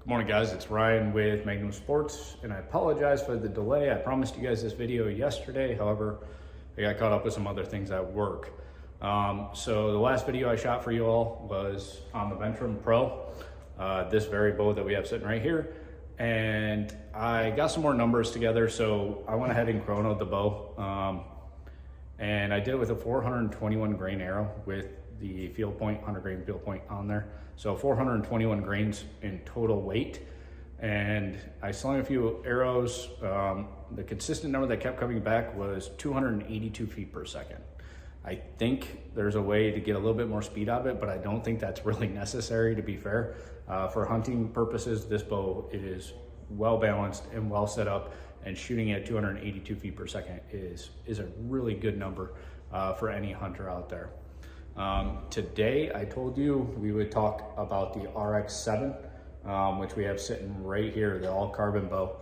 Good morning, guys. It's Ryan with Magnum Sports, and I apologize for the delay. I promised you guys this video yesterday. However, I got caught up with some other things at work. So the last video I shot for you all was on the Ventrum Pro, this very bow that we have sitting right here. And I got some more numbers together, so I went ahead and chronoed the bow. And I did it with a 421 grain arrow with the field point, 100 grain field point on there. So 421 grains in total weight. And I slung a few arrows. The consistent number that kept coming back was 282 feet per second. I think there's a way to get a little bit more speed out of it, but I don't think that's really necessary, to be fair. For hunting purposes, this bow, it is well balanced and well set up, and shooting at 282 feet per second is a really good number for any hunter out there. Today, I told you we would talk about the RX7, which we have sitting right here, the all carbon bow.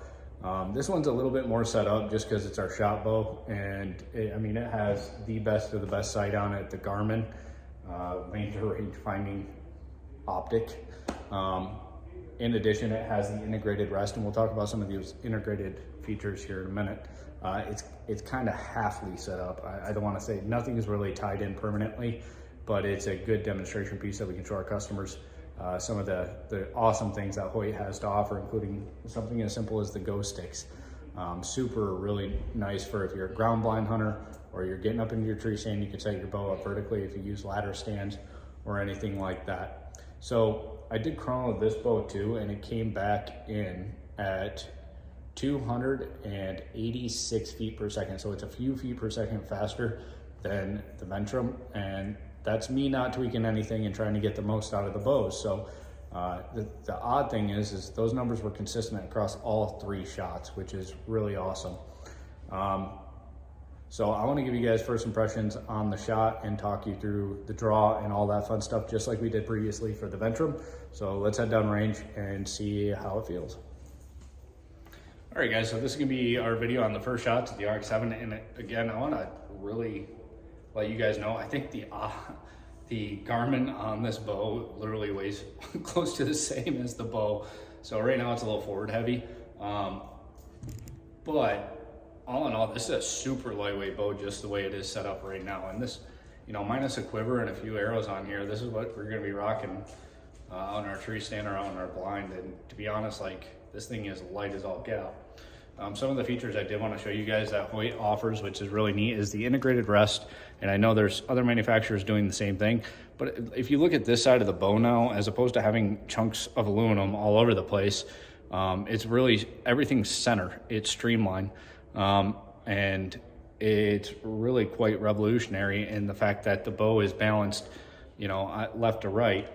This one's a little bit more set up just because it's our shot bow, and it has the best of the best sight on it, the Garmin range finding optic. In addition, it has the integrated rest, and we'll talk about some of these integrated features here in a minute. It's kind of halfly set up. I don't want to say nothing is really tied in permanently, but it's a good demonstration piece that we can show our customers some of the awesome things that Hoyt has to offer, including something as simple as the Go Sticks. Super really nice for if you're a ground blind hunter or you're getting up into your tree stand. You can set your bow up vertically if you use ladder stands or anything like that. So I did chrono this bow too, and it came back in at 286 feet per second. So it's a few feet per second faster than the Ventrum, and that's me not tweaking anything and trying to get the most out of the bows. So the odd thing is those numbers were consistent across all three shots, which is really awesome. So I want to give you guys first impressions on the shot and talk you through the draw and all that fun stuff, just like we did previously for the Ventrum. So let's head down range and see how it feels. All right, guys, so this is gonna be our video on the first shots of the RX7. And again, I wanna really let you guys know, I think the Garmin on this bow literally weighs close to the same as the bow. So right now it's a little forward heavy. But all in all, this is a super lightweight bow just the way it is set up right now. And this, minus a quiver and a few arrows on here, this is what we're gonna be rocking on our tree stand or on our blind. And to be honest, this thing is light as all get out. Some of the features I did want to show you guys that Hoyt offers, which is really neat, is the integrated rest. And I know there's other manufacturers doing the same thing, but if you look at this side of the bow now, as opposed to having chunks of aluminum all over the place, it's really, everything's center, it's streamlined. And it's really quite revolutionary in the fact that the bow is balanced, left to right,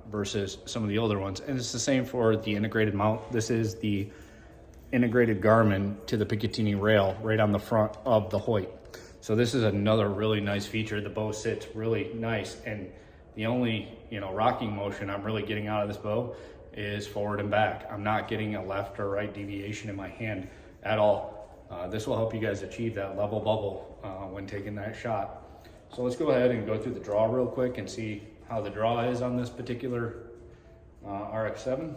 versus some of the older ones. And it's the same for the integrated mount. This is the integrated Garmin to the Picatinny rail right on the front of the Hoyt. So this is another really nice feature. The bow sits really nice, and the only rocking motion I'm really getting out of this bow is forward and back. I'm not getting a left or right deviation in my hand at all. This will help you guys achieve that level bubble when taking that shot. So let's go ahead and go through the draw real quick and see how the draw is on this particular RX7.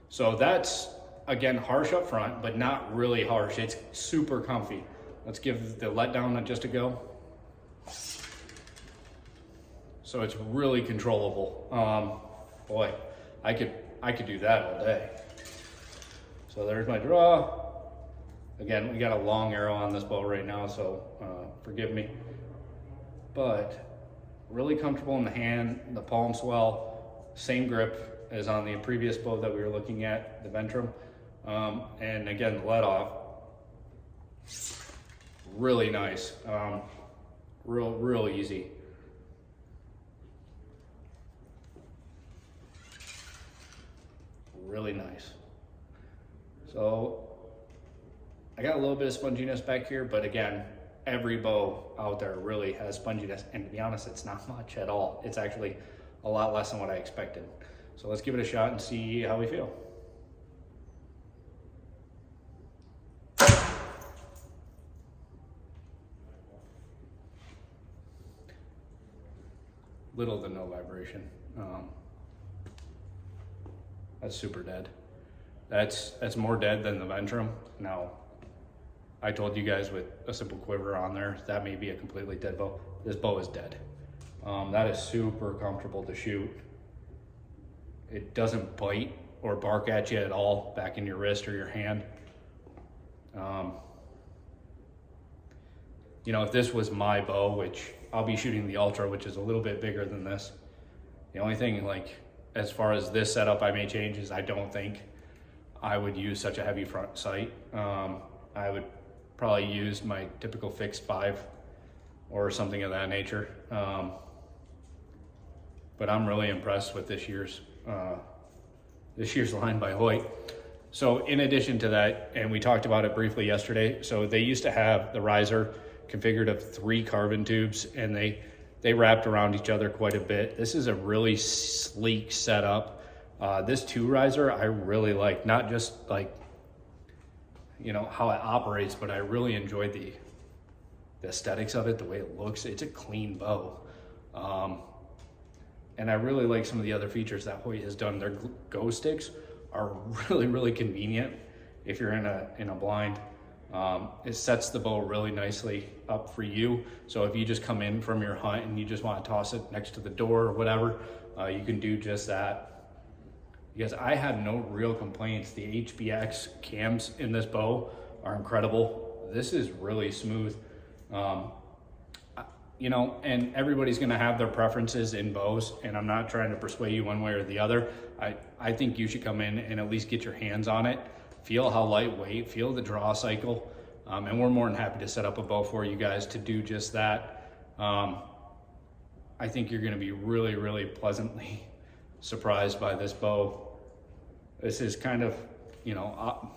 So that's, again, harsh up front, but not really harsh. It's super comfy. Let's give the letdown just a go. So it's really controllable. Boy, I could do that all day. So there's my draw. Again, we got a long arrow on this bow right now, so forgive me. But really comfortable in the hand, the palm swell, same grip as on the previous bow that we were looking at, the Ventrum. And again, the let off, really nice, real easy. Really nice. So I got a little bit of sponginess back here, but again, every bow out there really has sponginess, and to be honest, it's not much at all. It's actually a lot less than what I expected. So let's give it a shot and see how we feel. Little to no vibration. That's super dead. That's more dead than the Ventrum. Now, I told you guys with a simple quiver on there, that may be a completely dead bow. This bow is dead. That is super comfortable to shoot. It doesn't bite or bark at you at all back in your wrist or your hand. You know, if this was my bow, which I'll be shooting the Ultra, which is a little bit bigger than this. The only thing, like, as far as this setup I may change is I don't think I would use such a heavy front sight. I would probably use my typical fixed 5 or something of that nature. But I'm really impressed with this year's line by Hoyt. So in addition to that, and we talked about it briefly yesterday, so they used to have the riser configured of 3 carbon tubes, and they wrapped around each other quite a bit. This is a really sleek setup. This 2 riser I really like, not just like, you know, how it operates, but I really enjoy the aesthetics of it, the way it looks. It's a clean bow. And I really like some of the other features that Hoyt has done. Their go sticks are really, really convenient if you're in a blind. It sets the bow really nicely up for you. So if you just come in from your hunt and you just want to toss it next to the door or whatever, you can do just that. Because I had no real complaints. The Hbx Cams in this bow are incredible. This is really smooth. You know, and everybody's gonna have their preferences in bows, and I'm not trying to persuade you one way or the other. I think you should come in and at least get your hands on it, feel how lightweight, feel the draw cycle, and we're more than happy to set up a bow for you guys to do just that. I think you're gonna be really, really pleasantly surprised by this bow. This is kind of, you know,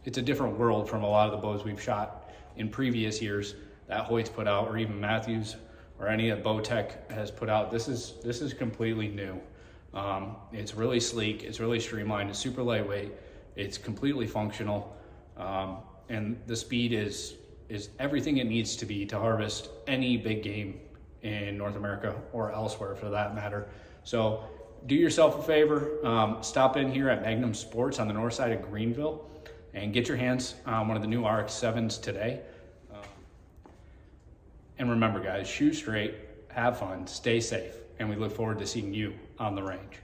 it's a different world from a lot of the bows we've shot in previous years that Hoyt's put out, or even Matthews or any of Bowtech has put out. This is completely new. It's really sleek, it's really streamlined, it's super lightweight, it's completely functional, and the speed is everything it needs to be to harvest any big game in North America or elsewhere for that matter. So do yourself a favor, stop in here at Magnum Sports on the north side of Greenville and get your hands on one of the new RX7s today. And remember guys, shoot straight, have fun, stay safe, and we look forward to seeing you on the range.